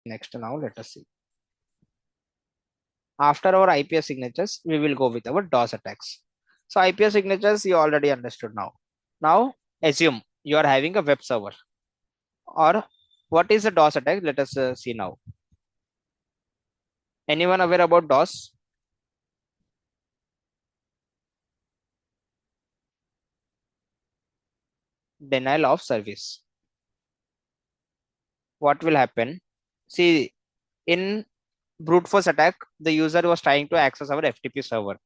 Next, now let us see. After our IPS signatures, we will go with our DOS attacks. So IPS signatures you already understood now. Now assume you are having a web server, or what is a DOS attack? Let us see now. Anyone aware about DOS? Denial of service. What will happen? See, in brute force attack, the user was trying to access our FTP server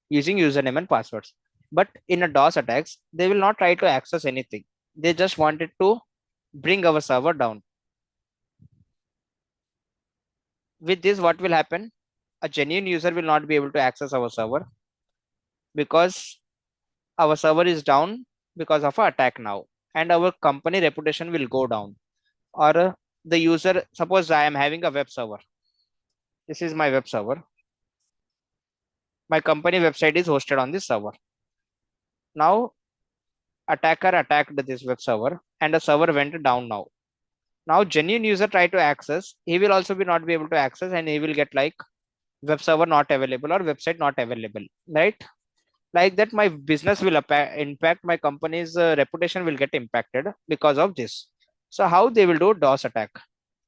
using username and passwords. But in a DOS attacks, they will not try to access anything. They just wanted to bring our server down. With this, what will happen? A genuine user will not be able to access our server because our server is down because of an attack now, and our company reputation will go down. Or the user, suppose I am having a web server. This is my web server. My company website is hosted on this server. Now attacker attacked this web server and the server went down now. Now genuine user try to access, he will also be not be able to access, and he will get like web server not available or website not available, right? Like that my business will impact, my company's reputation will get impacted because of this. So how they will do DOS attack?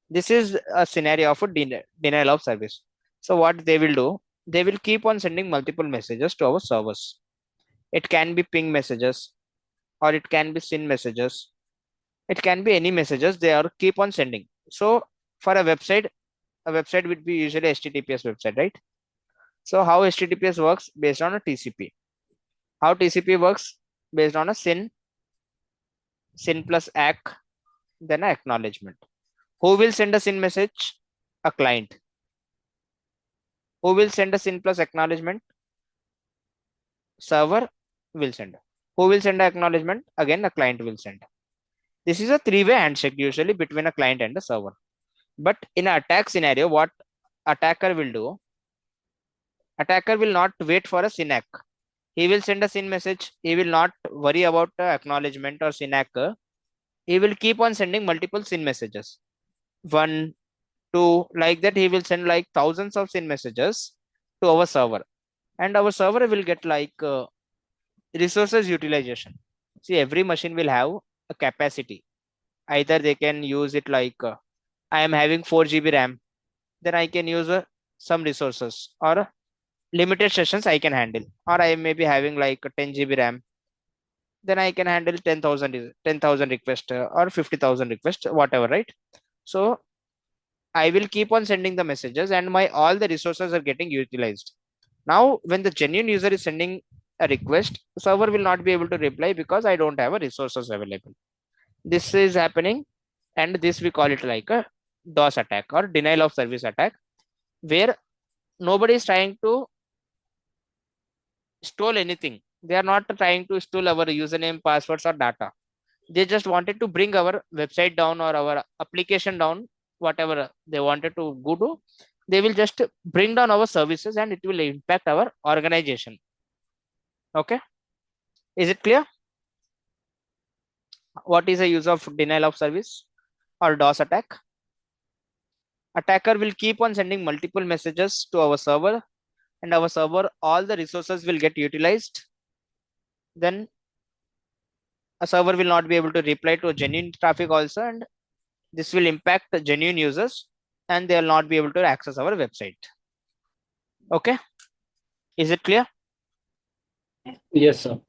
This is a scenario of a denial of service. So what they will do, they will keep on sending multiple messages to our servers. It can be ping messages, or it can be SYN messages. It can be any messages they are keep on sending. So for a website would be usually HTTPS website, right? So how HTTPS works? Based on a TCP. How TCP works? Based on a SYN plus ACK, then an acknowledgement. Who will send a SYN message? A client. Who will send a SYN plus acknowledgement? Server will send. Who will send an acknowledgement? Again, a client will send. This is a three-way handshake usually between a client and a server. But in an attack scenario, what attacker will do? Attacker will not wait for a SYN ACK. He will send a SYN message. He will not worry about acknowledgement or SYN ACK. He will keep on sending multiple SYN messages. 1, 2, like that. He will send like thousands of SYN messages to our server, and our server will get like resources utilization. See, every machine will have a capacity. Either they can use it like I am having 4 GB RAM, then I can use some resources, or limited sessions I can handle, or I may be having like 10 GB RAM, then I can handle 10,000 requests or 50,000 requests, whatever, right? So I will keep on sending the messages, and my all the resources are getting utilized. Now, when the genuine user is sending a request, server will not be able to reply because I don't have a resources available. This is happening, and this we call it like a DOS attack or denial of service attack, where nobody is trying to steal anything. They are not trying to steal our username, passwords, or data. They just wanted to bring our website down or our application down, whatever they wanted to go to. They will just bring down our services, and it will impact our organization. Okay, is it clear? What is the use of denial of service or DOS attack? Attacker will keep on sending multiple messages to our server, and our server, all the resources will get utilized. Then a server will not be able to reply to a genuine traffic also, and this will impact the genuine users, and they will not be able to access our website. Okay, is it clear? Yes, sir.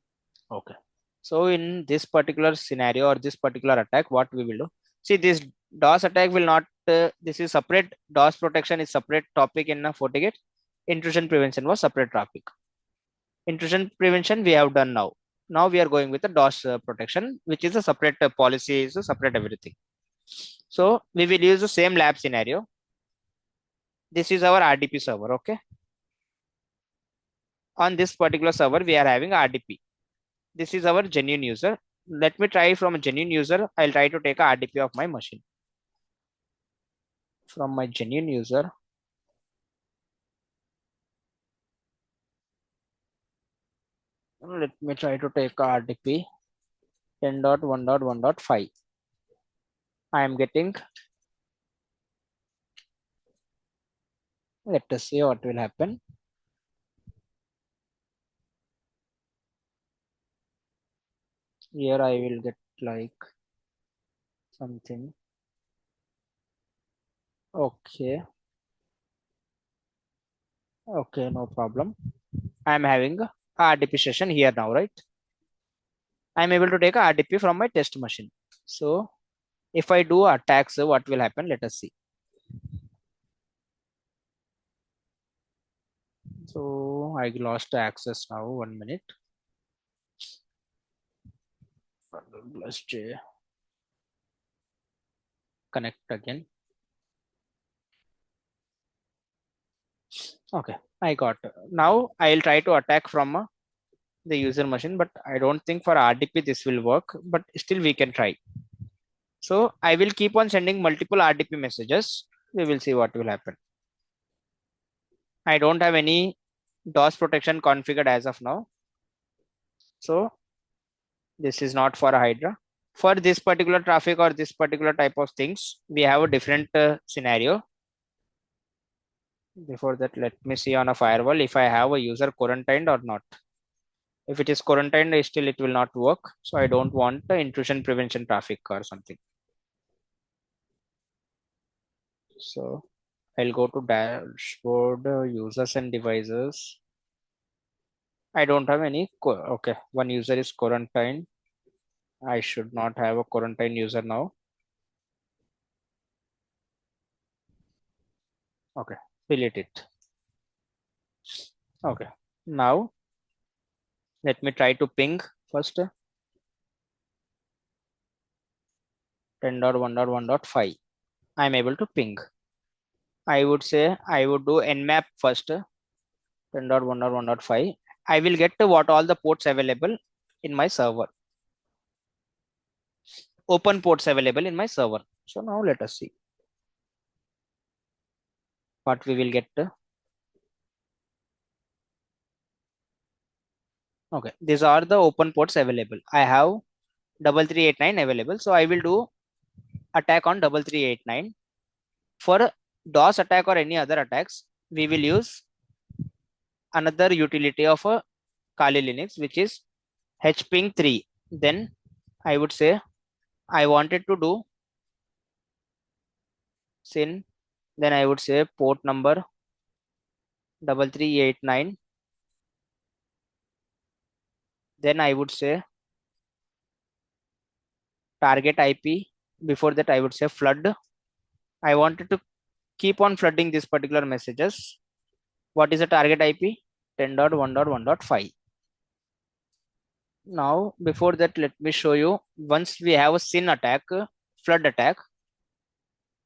Okay, so in this particular scenario or this particular attack, what we will do? See, this DOS attack will not, this is separate. DOS protection is separate topic in a FortiGate. Intrusion prevention was separate topic. Intrusion prevention we have done now. Now we are going with the DOS protection, which is a separate policy, is a separate everything. So we will use the same lab scenario. This is our RDP server. Okay. On this particular server, we are having RDP. This is our genuine user. Let me try from a genuine user. I'll try to take a RDP of my machine. From my genuine user, let me try to take a RDP 10.1.1.5. I am getting Let us see what will happen. Here I will get like something. Okay. Okay, no problem. I'm having a RDP session here now, right? I'm able to take a RDP from my test machine. So if I do attacks, what will happen? Let us see. So I lost access now. 1 minute. Let's connect again. Okay, I got. Now I'll try to attack from the user machine, but I don't think for RDP this will work, but still we can try. So I will keep on sending multiple RDP messages. We will see what will happen. I don't have any DOS protection configured as of now. So this is not for a Hydra. For this particular traffic or this particular type of things, we have a different scenario. Before that, let me see on a firewall if I have a user quarantined or not. If it is quarantined, still it will not work. So I don't want the intrusion prevention traffic or something. So I'll go to dashboard, users and devices. I don't have any. Okay, one user is quarantined. I should not have a quarantine user now. Okay, delete it. Okay, now let me try to ping first 10.1.1.5. I'm able to ping. I would say I would do nmap first 10.1.1.5. I will get to what all the ports available in my server. Open ports available in my server. So now let us see what we will get. Okay, these are the open ports available. I have 3389 available. So I will do attack on 3389. For DOS attack or any other attacks, we will use another utility of a Kali Linux, which is hping 3. Then I would say I wanted to do sin. Then I would say port number 3389. Then I would say target IP. Before that, I would say flood. I wanted to keep on flooding these particular messages. What is the target IP? 10.1.1.5. Now, before that, let me show you. Once we have a SYN attack, flood attack,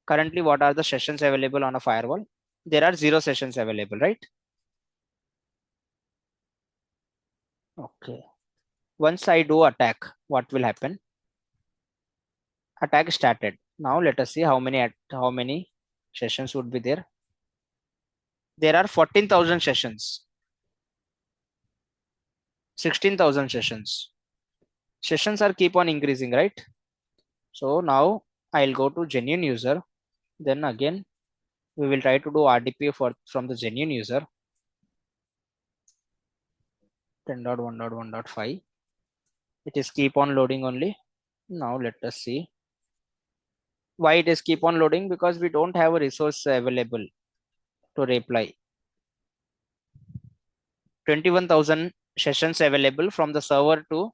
currently what are the sessions available on a firewall? There are 0 sessions available, right? Okay. Once I do attack, what will happen? Attack started. Now let us see how many sessions would be there. There are 14,000 sessions, 16,000 sessions. Sessions are keep on increasing, right? So now I'll go to genuine user. Then again, we will try to do RDP from the genuine user. 10.1.1.5. It is keep on loading only. Now let us see why it is keep on loading, because we don't have a resource available to reply. 21,000 sessions available from the server to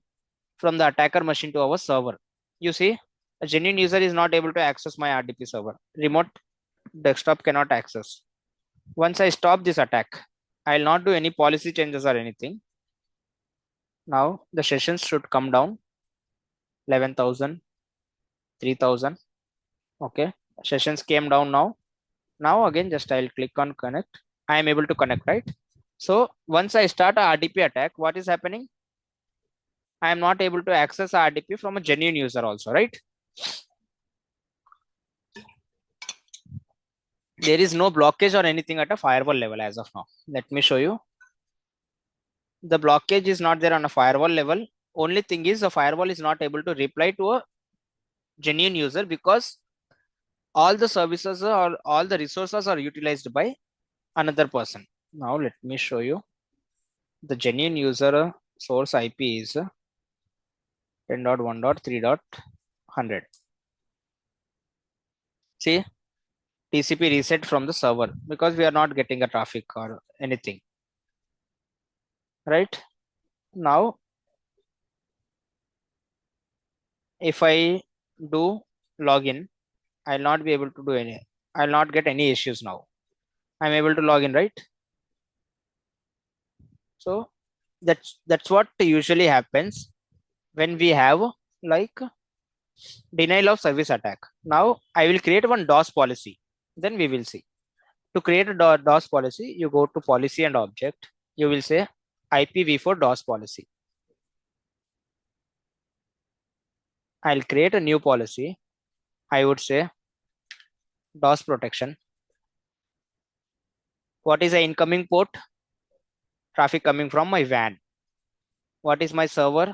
from the attacker machine to our server. You see, a genuine user is not able to access my RDP server. Remote desktop cannot access. Once I stop this attack, I'll not do any policy changes or anything. Now the sessions should come down 11,000, 3,000. Okay, sessions came down now. Now again, just I'll click on connect. I am able to connect, right? So once I start a RDP attack, what is happening? I am not able to access RDP from a genuine user also, right? There is no blockage or anything at a firewall level as of now. Let me show you. The blockage is not there on a firewall level. Only thing is the firewall is not able to reply to a genuine user because all the services or all the resources are utilized by another person. Now let me show you. The genuine user source IP is 10.1.3.100. See, TCP reset from the server because we are not getting a traffic or anything. Right? Now, if I do login, I'll not be able to do any. I'll not get any issues now. I'm able to log in, right? So that's what usually happens when we have like denial of service attack. Now I will create one DOS policy. Then we will see. To create a DOS policy, you go to policy and object. You will say IPv4 DOS policy. I'll create a new policy. I would say DOS protection. What is the incoming port? Traffic coming from my WAN. What is my server?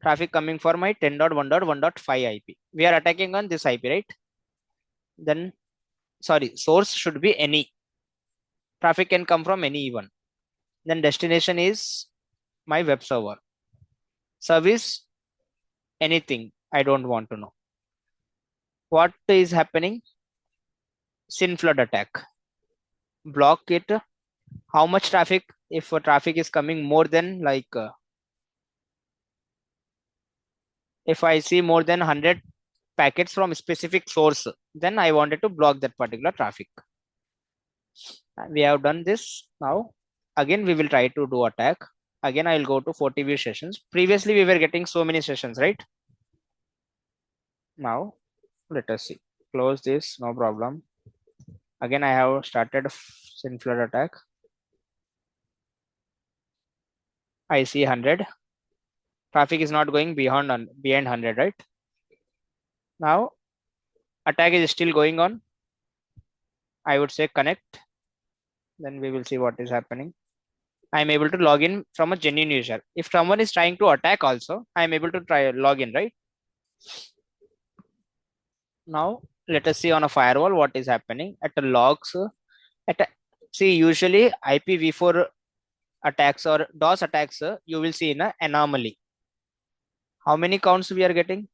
Traffic coming for my 10.1.1.5 IP. We are attacking on this IP, right? Then, sorry, source should be any. Traffic can come from any one. Then destination is my web server. Service, anything. I don't want to know. What is happening? SYN flood attack. Block it. How much traffic? If traffic is coming more than like, if I see more than 100 packets from a specific source, then I wanted to block that particular traffic. We have done this. Now, again, we will try to do attack. Again, I will go to FortiView sessions. Previously, we were getting so many sessions, right? Now, let us see. Close this, no problem. Again, I have started SYN flood attack. I see 100. Traffic is not going beyond 100, right? Now, attack is still going on. I would say connect. Then we will see what is happening. I am able to log in from a genuine user. If someone is trying to attack also, I am able to try log in, right? Now, let us see on a firewall what is happening at the logs. See, usually IPv4 attacks or DOS attacks, you will see in an anomaly. How many counts we are getting?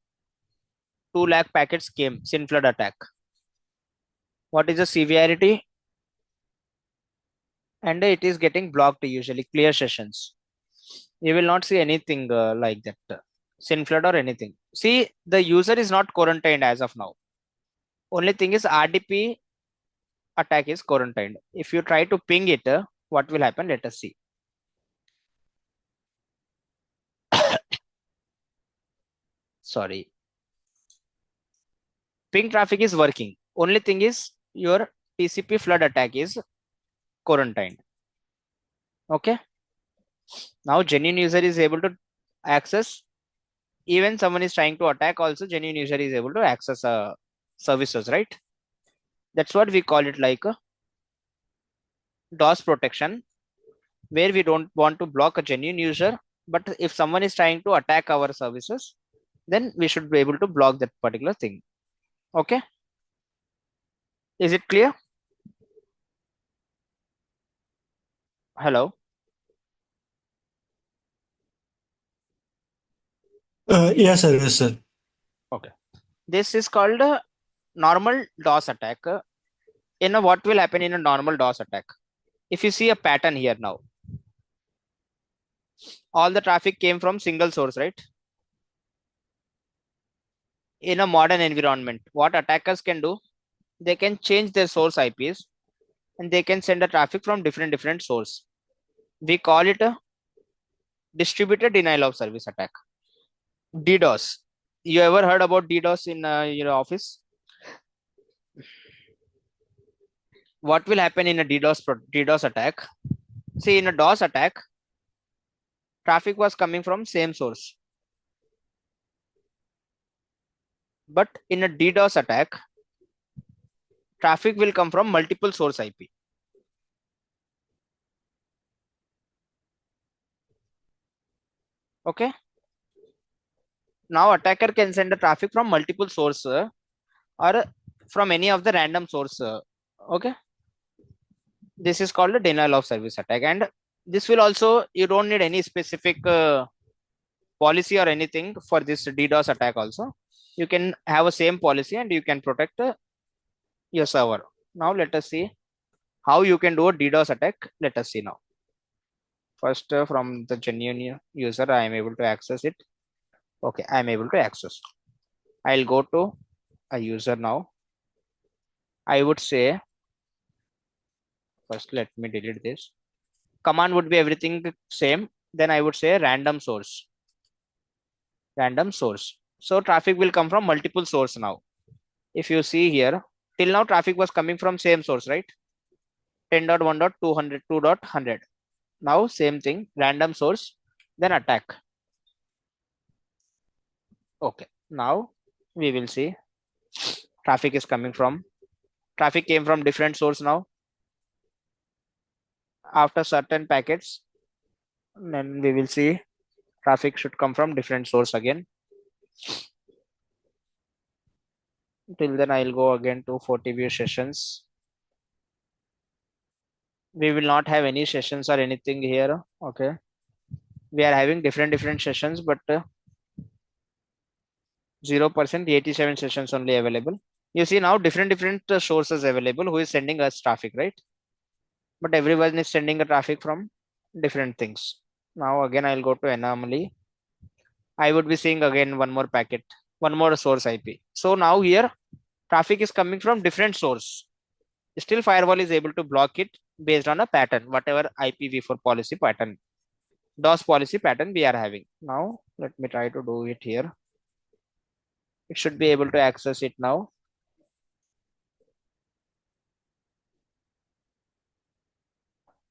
2 lakh packets came, SYN flood attack. What is the severity? And it is getting blocked usually, clear sessions. You will not see anything like that, SYN flood or anything. See, the user is not quarantined as of now. Only thing is RDP attack is quarantined. If you try to ping it, what will happen? Let us see. Sorry. Ping traffic is working. Only thing is your TCP flood attack is quarantined. Okay. Now genuine user is able to access. Even someone is trying to attack also, genuine user is able to access services, right? That's what we call it like a DOS protection, where we don't want to block a genuine user. But if someone is trying to attack our services, then we should be able to block that particular thing. Okay. Is it clear? Hello. Yes, sir. Yes, sir. Okay. This is called a normal DOS attack. What will happen in a normal DOS attack? If you see a pattern here now, all the traffic came from single source, right? In a modern environment, what attackers can do, they can change their source IPs and they can send the traffic from different source. We call it a distributed denial of service attack. DDoS. You ever heard about DDoS in your office? What will happen in a DDoS attack? See, in a DOS attack, traffic was coming from same source. But in a DDoS attack, traffic will come from multiple source IP. Okay. Now attacker can send the traffic from multiple source or from any of the random source. Okay. This is called a denial of service attack. And this will also, you don't need any specific policy or anything for this DDoS attack also. You can have a same policy and you can protect your server. Now let us see how you can do a DDoS attack. Let us see now. First, from the genuine user, I am able to access it. Okay, I am able to access. I'll go to a user now. I would say, first let me delete this. Command would be everything same. Then I would say random source. Random source. So traffic will come from multiple source now. If you see here, till now traffic was coming from same source, right? 10.1.200, Now same thing, random source, then attack. Okay, now we will see traffic is coming from, traffic came from different source now. After certain packets, then we will see traffic should come from different source again. Till then I'll go again to FortiView sessions. We will not have any sessions or anything here. Okay, we are having different sessions, but 0%, 87 sessions only available. You see now different sources available who is sending us traffic, right? But everyone is sending a traffic from different things. Now again I'll go to anomaly. I would be seeing again one more packet, one more source IP. So now here traffic is coming from different source. Still firewall is able to block it based on a pattern, whatever IPv4 policy pattern, DOS policy pattern we are having. Now let me try to do it here. It should be able to access it now.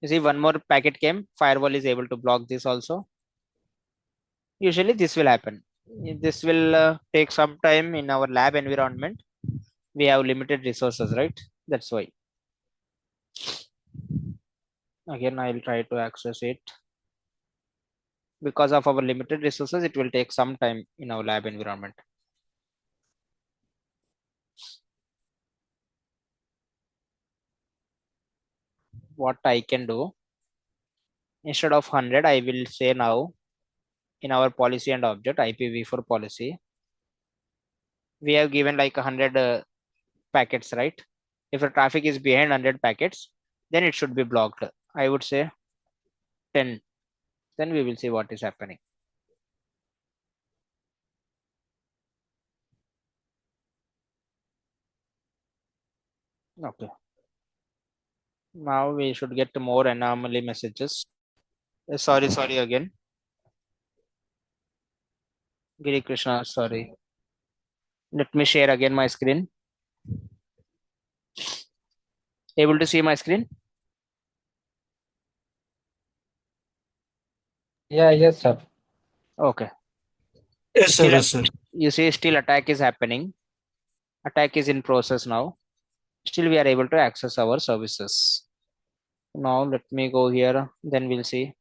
You see one more packet came, firewall is able to block this also. Usually this will happen. This will take some time in our lab environment. We have limited resources, right? That's why. Again, I'll try to access it. Because of our limited resources, it will take some time in our lab environment. What I can do, instead of 100, I will say now in our policy and object IPv4 policy, we have given like 100 packets, right? If the traffic is behind 100 packets, then it should be blocked. I would say 10. Then we will see what is happening. Okay. Now we should get more anomaly messages. Sorry again. Giri Krishna, sorry. Let me share again my screen. Able to see my screen? Yeah, yes, sir. Okay. Yes, sir. Still, Yes, sir. you see, still attack is happening. Attack is in process now. Still, we are able to access our services. Now, let me go here. Then we'll see.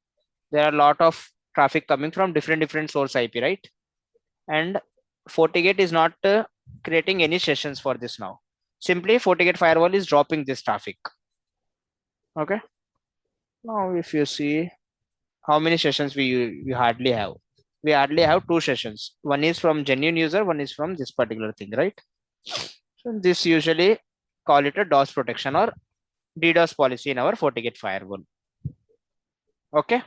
There are a lot of traffic coming from different source IP, right? And FortiGate is not creating any sessions for this now. Simply, FortiGate Firewall is dropping this traffic. Okay. Now, if you see how many sessions we hardly have. We hardly have two sessions. One is from genuine user, one is from this particular thing, right? So this usually call it a DOS protection or DDoS policy in our FortiGate firewall. Okay.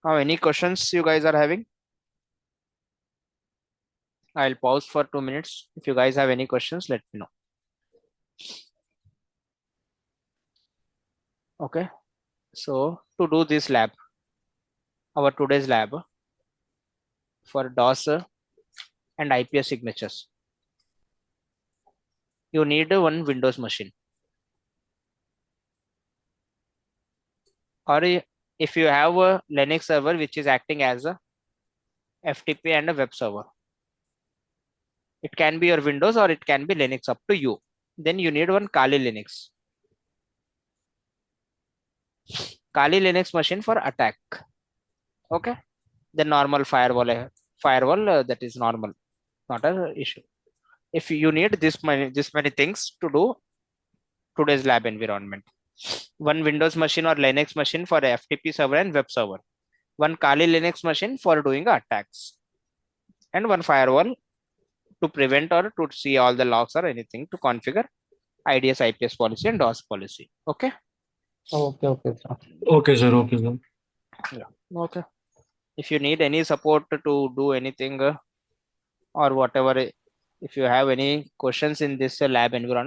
Now, any questions you guys are having? I'll pause for 2 minutes. If you guys have any questions, let me know. Okay. So to do this lab, our today's lab for DOS and IPS signatures, you need one Windows machine. Or if you have a Linux server which is acting as a FTP and a web server, it can be your Windows or it can be Linux, up to you. Then you need one Kali Linux. Kali Linux machine for attack. Okay. The normal firewall, that is normal, not an issue. If you need this many things to do today's lab environment. one Windows machine or Linux machine for FTP server and web server, one Kali Linux machine for doing attacks, and one firewall to prevent or to see all the logs or anything to configure IDS, IPS policy and DOS policy. Okay. Okay, okay, sir. Okay, sir. Okay, sir. Yeah. Okay. If you need any support to do anything or whatever, if you have any questions in this lab environment,